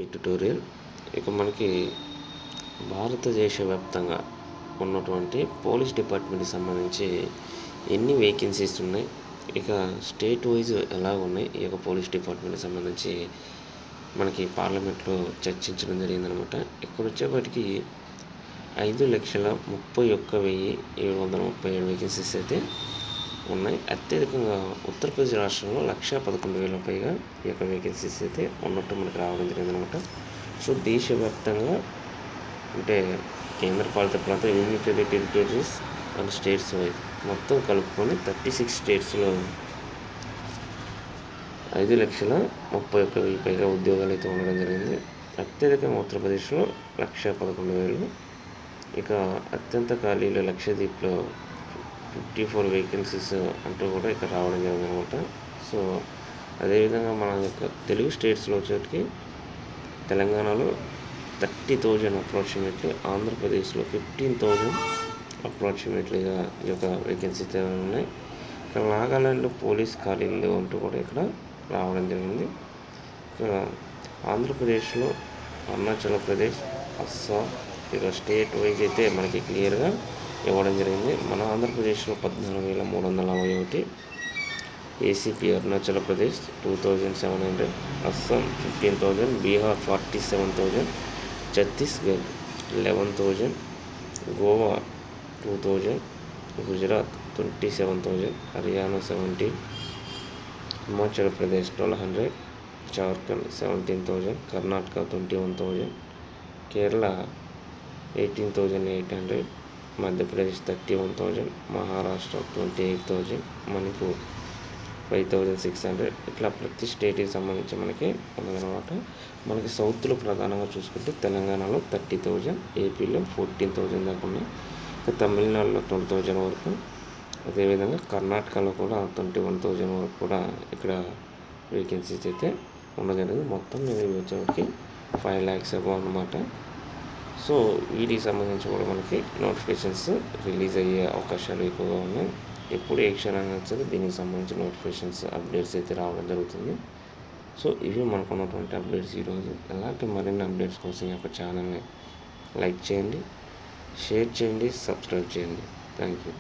ఈ ట్యుటోరియల్ ఇక మనకి భారతదేశ వ్యాప్తంగా ఉన్నటువంటి పోలీస్ డిపార్ట్మెంట్కి సంబంధించి ఎన్ని వేకెన్సీస్ ఉన్నాయి, ఇక స్టేట్ వైజ్ ఎలా ఉన్నాయి, ఈ యొక్క పోలీస్ డిపార్ట్మెంట్కి సంబంధించి మనకి పార్లమెంట్లో చర్చించడం జరిగిందనమాట. ఇక్కడ వచ్చేప్పటికి 5,31,737 వేకెన్సీస్ అయితే ఉన్నాయి. అత్యధికంగా ఉత్తరప్రదేశ్ రాష్ట్రంలో 1,11,000 పైగా ఈ యొక్క వేకెన్సీస్ అయితే ఉన్నట్టు మనకు రావడం జరిగిందనమాట. సో దేశవ్యాప్తంగా అంటే కేంద్రపాలిత ప్రాంతం, union territories and states wise మొత్తం కలుపుకొని 36 స్టేట్స్లో 5,31,000 పైగా ఉద్యోగాలు అయితే ఉండడం జరిగింది. అత్యధికంగా ఉత్తరప్రదేశ్లో 1,11,000. ఇక అత్యంత ఖాళీలు లక్షద్వీప్లో 54 వేకెన్సీస్ అంటూ కూడా ఇక్కడ రావడం జరిగిందనమాట. సో అదేవిధంగా మన యొక్క తెలుగు స్టేట్స్లో వచ్చేటికి తెలంగాణలో 30,000 అప్రాక్సిమేట్లీ, ఆంధ్రప్రదేశ్లో 15,000 అప్రాక్సిమేట్లీగా ఈ యొక్క వేకెన్సీస్ ఉన్నాయి. ఇక్కడ నాగాలాండ్లో పోలీస్ ఖాళీలు అంటూ కూడా ఇక్కడ రావడం జరిగింది. ఇక్కడ ఆంధ్రప్రదేశ్లో అరుణాచల్ ప్రదేశ్, అస్సాం ఇక స్టేట్ వైజ్ అయితే మనకి క్లియర్గా ఇవ్వడం జరిగింది. మన ఆంధ్రప్రదేశ్లో 14,341, ఏసీపీ అరుణాచల్ ప్రదేశ్ 2,700, అస్సాం 15,000, బీహార్ 47,000, ఛత్తీస్గఢ్ 11,000, గోవా 2,000, గుజరాత్ 27,000, హర్యానా 17, హిమాచల్ ప్రదేశ్ 1,200, జార్ఖండ్ 17,000, కర్ణాటక 21,000, కేరళ 18,800, మధ్యప్రదేశ్ 31,000, మహారాష్ట్ర 28,000, మణిపూర్ 5,600. ఇట్లా ప్రతి స్టేట్కి సంబంధించి మనకి ఉన్నదన్నమాట. మనకి సౌత్లో ప్రధానంగా చూసుకుంటే తెలంగాణలో 30,000, ఏపీలో 14,000 దాకా ఉన్నాయి. తమిళనాడులో 12,000 వరకు, అదేవిధంగా కర్ణాటకలో కూడా 21,000 వరకు కూడా ఇక్కడ వేకెన్సీస్ అయితే ఉండగలిగింది. మొత్తం మీద వచ్చేవాడికి 5 lakhs అబౌవ్ అన్నమాట. సో వీటికి సంబంధించి కూడా మనకి నోటిఫికేషన్స్ రిలీజ్ అయ్యే అవకాశాలు ఎక్కువగా ఉన్నాయి. ఎప్పుడు ఏ క్షణంగా సరే దీనికి సంబంధించిన నోటిఫికేషన్స్ అప్డేట్స్ అయితే రావడం జరుగుతుంది. సో ఇవి మనకు ఉన్నటువంటి అప్డేట్స్ ఈరోజు. ఎలాంటి మరిన్ని అప్డేట్స్ కోసం ఈ యొక్క ఛానల్ని లైక్ చేయండి, షేర్ చేయండి, సబ్స్క్రైబ్ చేయండి. Thank you.